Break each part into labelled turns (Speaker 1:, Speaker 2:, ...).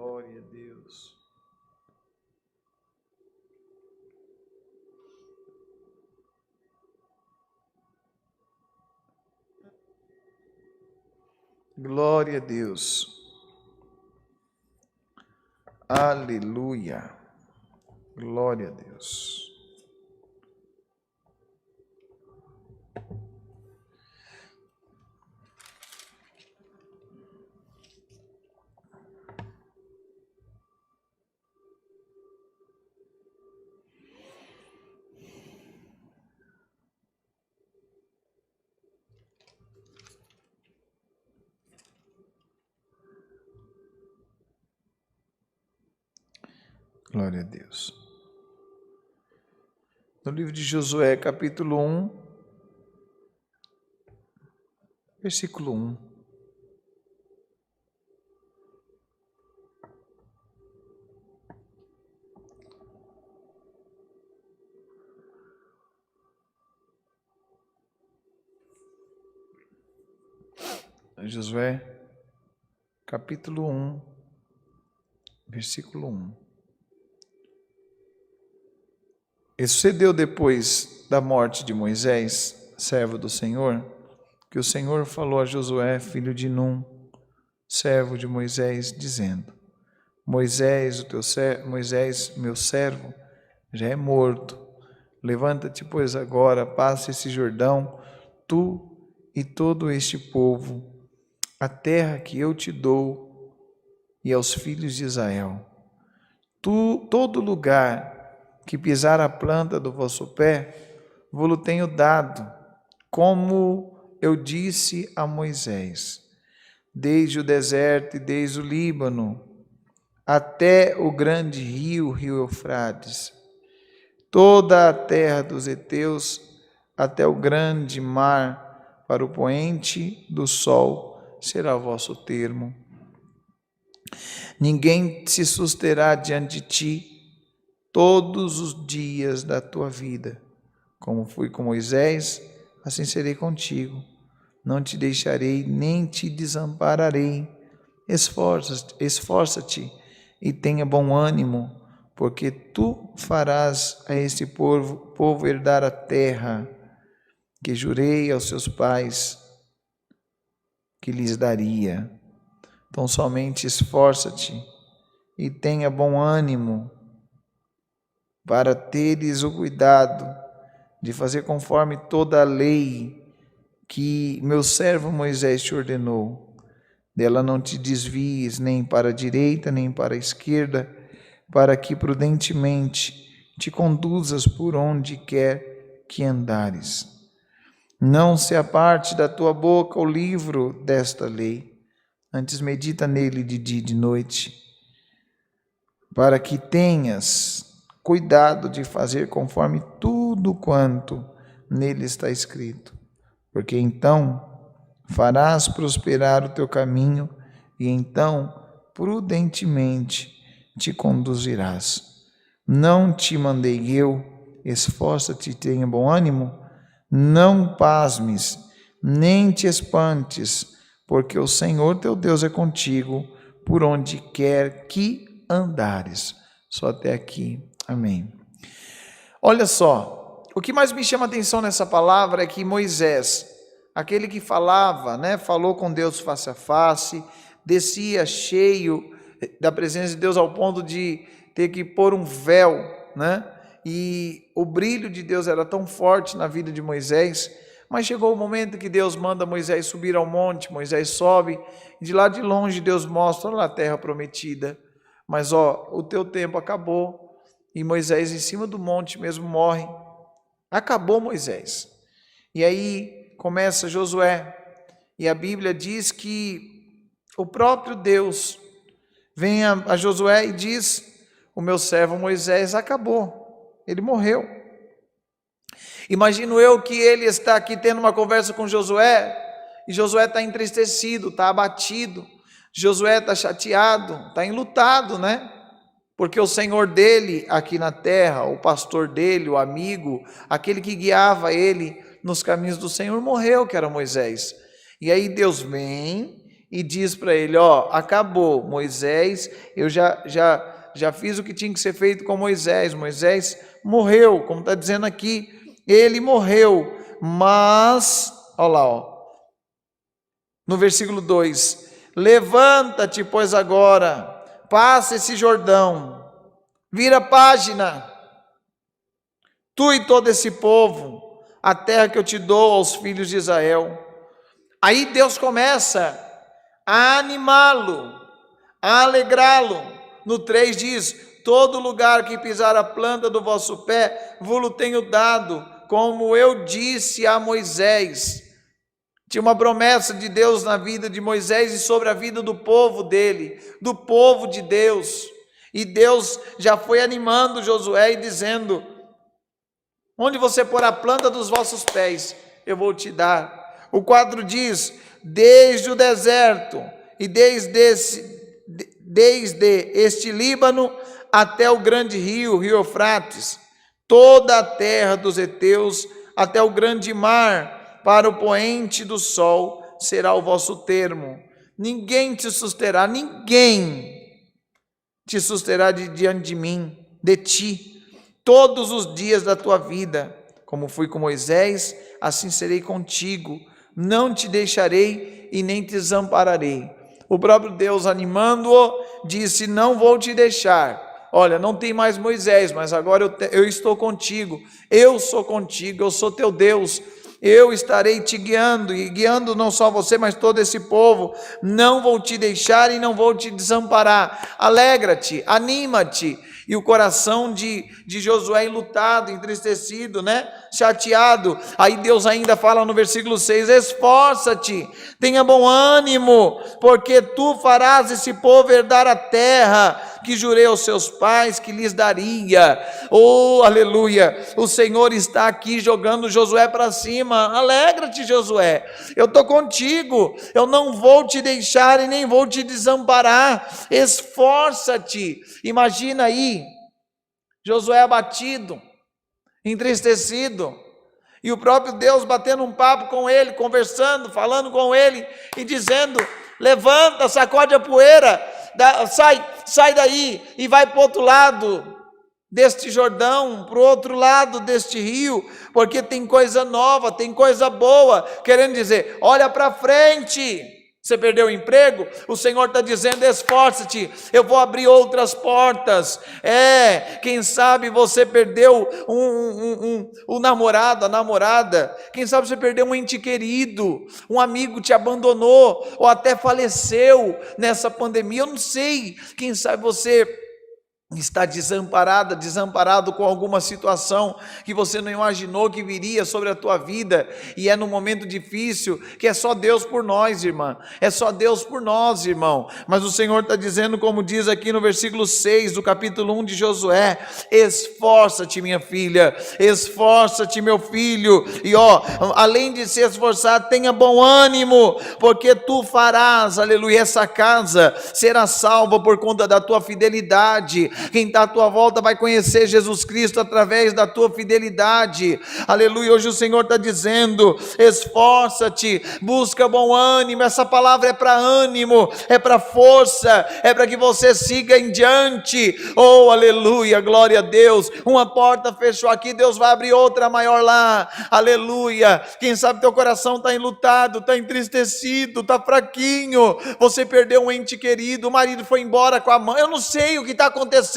Speaker 1: Glória a Deus. Glória a Deus. Aleluia. Glória a Deus. Glória a Deus. No livro de Josué, capítulo 1, versículo 1. Josué, capítulo 1, versículo 1. E sucedeu depois da morte de Moisés, servo do Senhor, que o Senhor falou a Josué, filho de Num, servo de Moisés, dizendo: Moisés, meu servo, já é morto. Levanta-te, pois, agora, passa esse Jordão, tu e todo este povo, a terra que eu te dou e aos filhos de Israel. Todo lugar que pisar a planta do vosso pé, vou-lo tenho dado, como eu disse a Moisés, desde o deserto e desde o Líbano, até o grande rio Eufrates, toda a terra dos heteus, até o grande mar, para o poente do sol, será o vosso termo. Ninguém se susterá diante de ti todos os dias da tua vida. Como fui com Moisés, assim serei contigo. Não te deixarei, nem te desampararei. Esforça-te e tenha bom ânimo, porque tu farás a este povo herdar a terra que jurei aos seus pais que lhes daria. Então somente esforça-te e tenha bom ânimo, para teres o cuidado de fazer conforme toda a lei que meu servo Moisés te ordenou. Dela não te desvies nem para a direita, nem para a esquerda, para que prudentemente te conduzas por onde quer que andares. Não se aparte da tua boca o livro desta lei, antes medita nele de dia e de noite, para que tenhas cuidado de fazer conforme tudo quanto nele está escrito, porque então farás prosperar o teu caminho e então prudentemente te conduzirás. Não te mandei eu, esforça-te e tenha bom ânimo, não pasmes, nem te espantes, porque o Senhor teu Deus é contigo por onde quer que andares. Só até aqui. Amém. Olha só, o que mais me chama a atenção nessa palavra é que Moisés, aquele que falava, falou com Deus face a face, descia cheio da presença de Deus ao ponto de ter que pôr um véu, e o brilho de Deus era tão forte na vida de Moisés, mas chegou o momento que Deus manda Moisés subir ao monte, Moisés sobe, e de lá de longe Deus mostra lá a terra prometida, mas o teu tempo acabou, e Moisés em cima do monte mesmo morre. Acabou Moisés. E aí começa Josué. E a Bíblia diz que o próprio Deus vem a Josué e diz: o meu servo Moisés acabou. Ele morreu. Imagino eu que ele está aqui tendo uma conversa com Josué, e Josué está entristecido, está abatido. Josué está chateado, está enlutado, Porque o Senhor dele aqui na terra, o pastor dele, o amigo, aquele que guiava ele nos caminhos do Senhor, morreu, que era Moisés. E aí Deus vem e diz para ele: ó, acabou, Moisés, eu já fiz o que tinha que ser feito com Moisés. Moisés morreu, como está dizendo aqui, ele morreu, mas, olha lá, ó, no versículo 2: levanta-te, pois agora, passa esse Jordão, vira a página, tu e todo esse povo, a terra que eu te dou aos filhos de Israel. Aí Deus começa a animá-lo, a alegrá-lo. No 3 diz: todo lugar que pisar a planta do vosso pé, vos tenho dado, como eu disse a Moisés. Tinha uma promessa de Deus na vida de Moisés e sobre a vida do povo dele, do povo de Deus. E Deus já foi animando Josué e dizendo: onde você pôr a planta dos vossos pés, eu vou te dar. O 4 diz: desde o deserto e desde este Líbano até o grande rio Eufrates, toda a terra dos heteus, até o grande mar, para o poente do sol, será o vosso termo. Ninguém te susterá, ninguém te susterá diante de mim, de ti, todos os dias da tua vida. Como fui com Moisés, assim serei contigo. Não te deixarei e nem te desampararei. O próprio Deus, animando-o, disse: não vou te deixar. Olha, não tem mais Moisés, mas agora eu estou contigo. Eu sou contigo, eu sou teu Deus. Eu estarei te guiando, e guiando não só você, mas todo esse povo. Não vou te deixar e não vou te desamparar. Alegra-te, anima-te. E o coração de Josué enlutado, entristecido, né? Chateado. Aí Deus ainda fala no versículo 6: esforça-te, tenha bom ânimo, porque tu farás esse povo herdar a terra que jurei aos seus pais que lhes daria. Oh, aleluia! O Senhor está aqui jogando Josué para cima. Alegra-te, Josué, eu estou contigo, eu não vou te deixar e nem vou te desamparar. Esforça-te. Imagina aí Josué abatido, entristecido, e o próprio Deus batendo um papo com ele, conversando, falando com ele e dizendo: levanta, sacode a poeira, sai daí e vai para o outro lado deste Jordão, para o outro lado deste rio, porque tem coisa nova, tem coisa boa. Querendo dizer, olha para frente. Você perdeu o emprego? O Senhor está dizendo: esforça-te, eu vou abrir outras portas. Quem sabe você perdeu um namorado, a namorada. Quem sabe você perdeu um ente querido, um amigo te abandonou, ou até faleceu nessa pandemia. Eu não sei, quem sabe você está desamparado com alguma situação que você não imaginou que viria sobre a tua vida, e é num momento difícil que é só Deus por nós, irmã, é só Deus por nós, irmão. Mas o Senhor está dizendo, como diz aqui no versículo 6 do capítulo 1 de Josué: esforça-te, minha filha, esforça-te, meu filho, e além de se esforçar, tenha bom ânimo, porque tu farás, aleluia, essa casa será salva por conta da tua fidelidade. Quem está à tua volta vai conhecer Jesus Cristo através da tua fidelidade. Aleluia. Hoje o Senhor está dizendo: esforça-te, busca bom ânimo. Essa palavra é para ânimo, é para força, é para que você siga em diante. Oh, aleluia, glória a Deus. Uma porta fechou aqui, Deus vai abrir outra maior lá. Aleluia. Quem sabe teu coração está enlutado, está entristecido, está fraquinho, você perdeu um ente querido, o marido foi embora com a mãe. Eu não sei o que está acontecendo,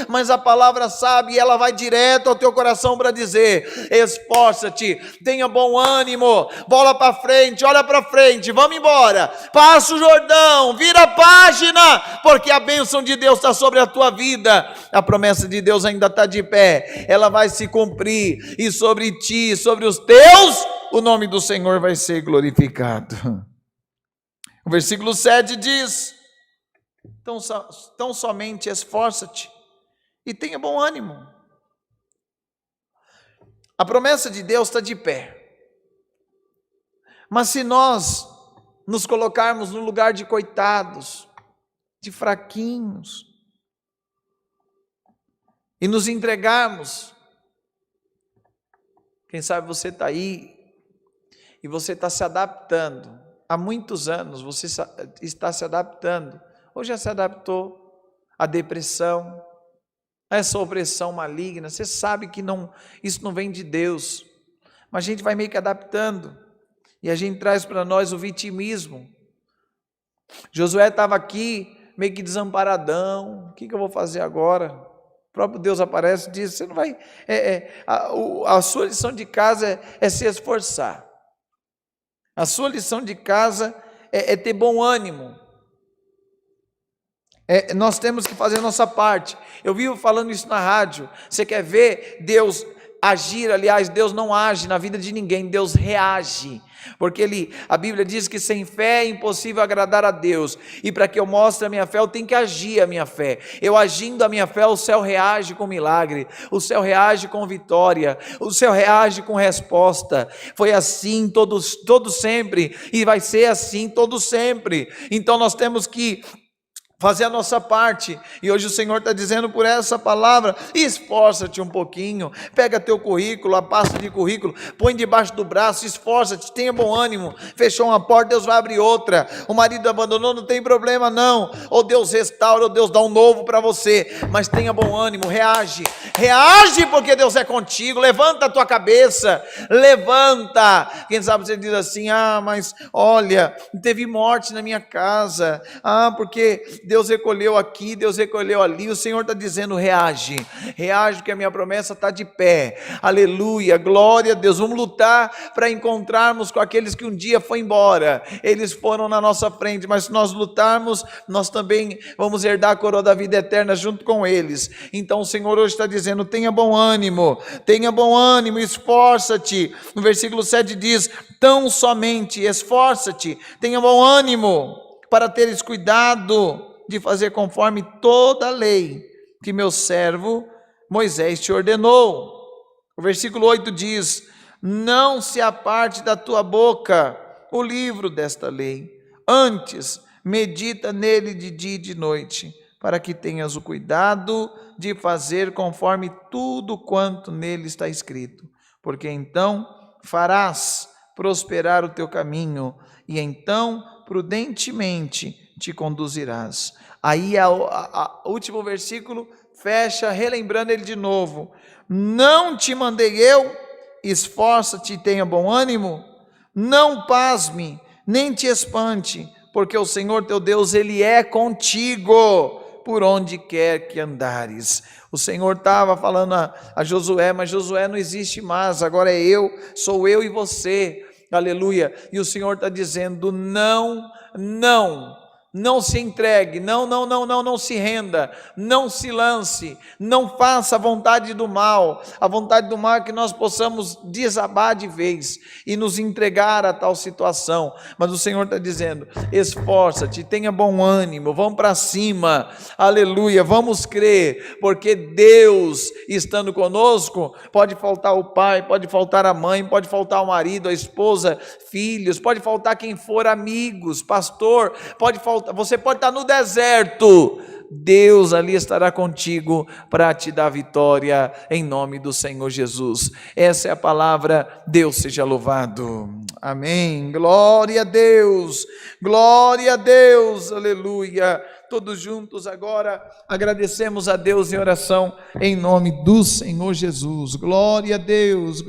Speaker 1: mas a palavra sabe, e ela vai direto ao teu coração para dizer: esforça-te, tenha bom ânimo, bola para frente, olha para frente, vamos embora, passa o Jordão, vira a página, porque a bênção de Deus está sobre a tua vida. A promessa de Deus ainda está de pé, ela vai se cumprir, e sobre ti, sobre os teus, o nome do Senhor vai ser glorificado. O versículo 7 diz: Então somente esforça-te e tenha bom ânimo. A promessa de Deus está de pé, mas se nós nos colocarmos no lugar de coitados, de fraquinhos, e nos entregarmos, quem sabe você está aí e você está se adaptando há muitos anos você está se adaptando, ou já se adaptou à depressão, a essa opressão maligna. Você sabe que isso não vem de Deus, mas a gente vai meio que adaptando, e a gente traz para nós o vitimismo. Josué estava aqui meio que desamparadão, o que eu vou fazer agora? O próprio Deus aparece e diz, você não vai, a sua lição de casa é se esforçar, a sua lição de casa é ter bom ânimo, nós temos que fazer a nossa parte. Eu vivo falando isso na rádio. Você quer ver Deus agir? Aliás, Deus não age na vida de ninguém, Deus reage, porque a Bíblia diz que sem fé é impossível agradar a Deus, e para que eu mostre a minha fé, eu tenho que agir a minha fé. Eu agindo a minha fé, o céu reage com milagre, o céu reage com vitória, o céu reage com resposta. Foi assim todo sempre, e vai ser assim todo sempre. Então nós temos que fazer a nossa parte, e hoje o Senhor está dizendo por essa palavra, esforça-te um pouquinho, pega teu currículo, a pasta de currículo, põe debaixo do braço, esforça-te, tenha bom ânimo. Fechou uma porta, Deus vai abrir outra. O marido abandonou, não tem problema não, ou Deus restaura, ou Deus dá um novo para você, mas tenha bom ânimo, reage porque Deus é contigo. Levanta a tua cabeça, levanta. Quem sabe você diz assim, mas olha, teve morte na minha casa, porque Deus recolheu aqui, Deus recolheu ali. O Senhor está dizendo, reage porque a minha promessa está de pé. Aleluia, glória a Deus. Vamos lutar para encontrarmos com aqueles que um dia foi embora. Eles foram na nossa frente, mas se nós lutarmos, nós também vamos herdar a coroa da vida eterna junto com eles. Então o Senhor hoje está dizendo, tenha bom ânimo, esforça-te. No versículo 7 diz, tão somente esforça-te, tenha bom ânimo, para teres cuidado de fazer conforme toda a lei que meu servo Moisés te ordenou. O versículo 8 diz, não se aparte da tua boca o livro desta lei, antes medita nele de dia e de noite, para que tenhas o cuidado de fazer conforme tudo quanto nele está escrito, porque então farás prosperar o teu caminho, e então prudentemente te conduzirás. Aí o último versículo fecha relembrando ele de novo, não te mandei eu? Esforça-te e tenha bom ânimo, não pasme, nem te espante, porque o Senhor teu Deus, Ele é contigo, por onde quer que andares. O Senhor estava falando a Josué, mas Josué não existe mais, agora sou eu e você, aleluia. E o Senhor está dizendo, não se entregue, não se renda, não se lance, não faça a vontade do mal. A vontade do mal é que nós possamos desabar de vez e nos entregar a tal situação, mas o Senhor está dizendo, esforça-te, tenha bom ânimo, vamos para cima, aleluia, vamos crer, porque Deus estando conosco, pode faltar o pai, pode faltar a mãe, pode faltar o marido, a esposa, filhos, pode faltar quem for, amigos, pastor, pode faltar, você pode estar no deserto, Deus ali estará contigo para te dar vitória em nome do Senhor Jesus. Essa é a palavra, Deus seja louvado, amém, glória a Deus, aleluia. Todos juntos agora agradecemos a Deus em oração em nome do Senhor Jesus, glória a Deus,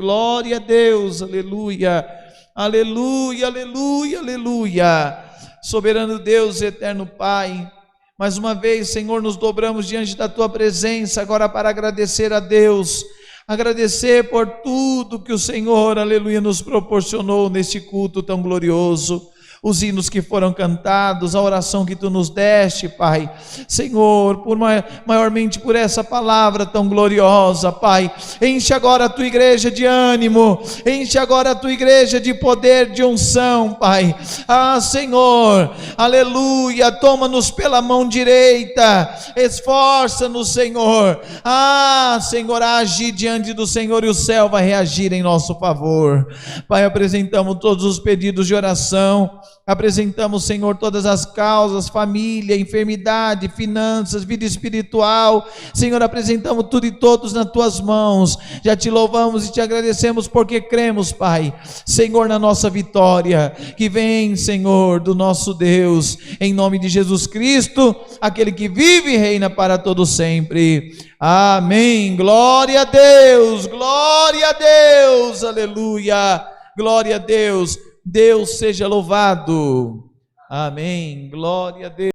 Speaker 1: aleluia, aleluia, aleluia, aleluia. Soberano Deus, eterno Pai, mais uma vez, Senhor, nos dobramos diante da Tua presença, agora para agradecer a Deus, agradecer por tudo que o Senhor, aleluia, nos proporcionou neste culto tão glorioso, os hinos que foram cantados, a oração que Tu nos deste, Pai, Senhor, maiormente por essa palavra tão gloriosa, Pai, enche agora a Tua igreja de ânimo, enche agora a Tua igreja de poder, de unção, Pai, Senhor, aleluia, toma-nos pela mão direita, esforça-nos, Senhor, Senhor, age diante do Senhor e o céu vai reagir em nosso favor, Pai, apresentamos todos os pedidos de oração, Apresentamos, Senhor, todas as causas, família, enfermidade, finanças, vida espiritual. Senhor, apresentamos tudo e todos nas tuas mãos. Já te louvamos e te agradecemos porque cremos, Pai, Senhor, na nossa vitória, que vem, Senhor, do nosso Deus, em nome de Jesus Cristo, aquele que vive e reina para todo sempre. Amém. Glória a Deus, aleluia, glória a Deus. Deus seja louvado. Amém. Glória a Deus.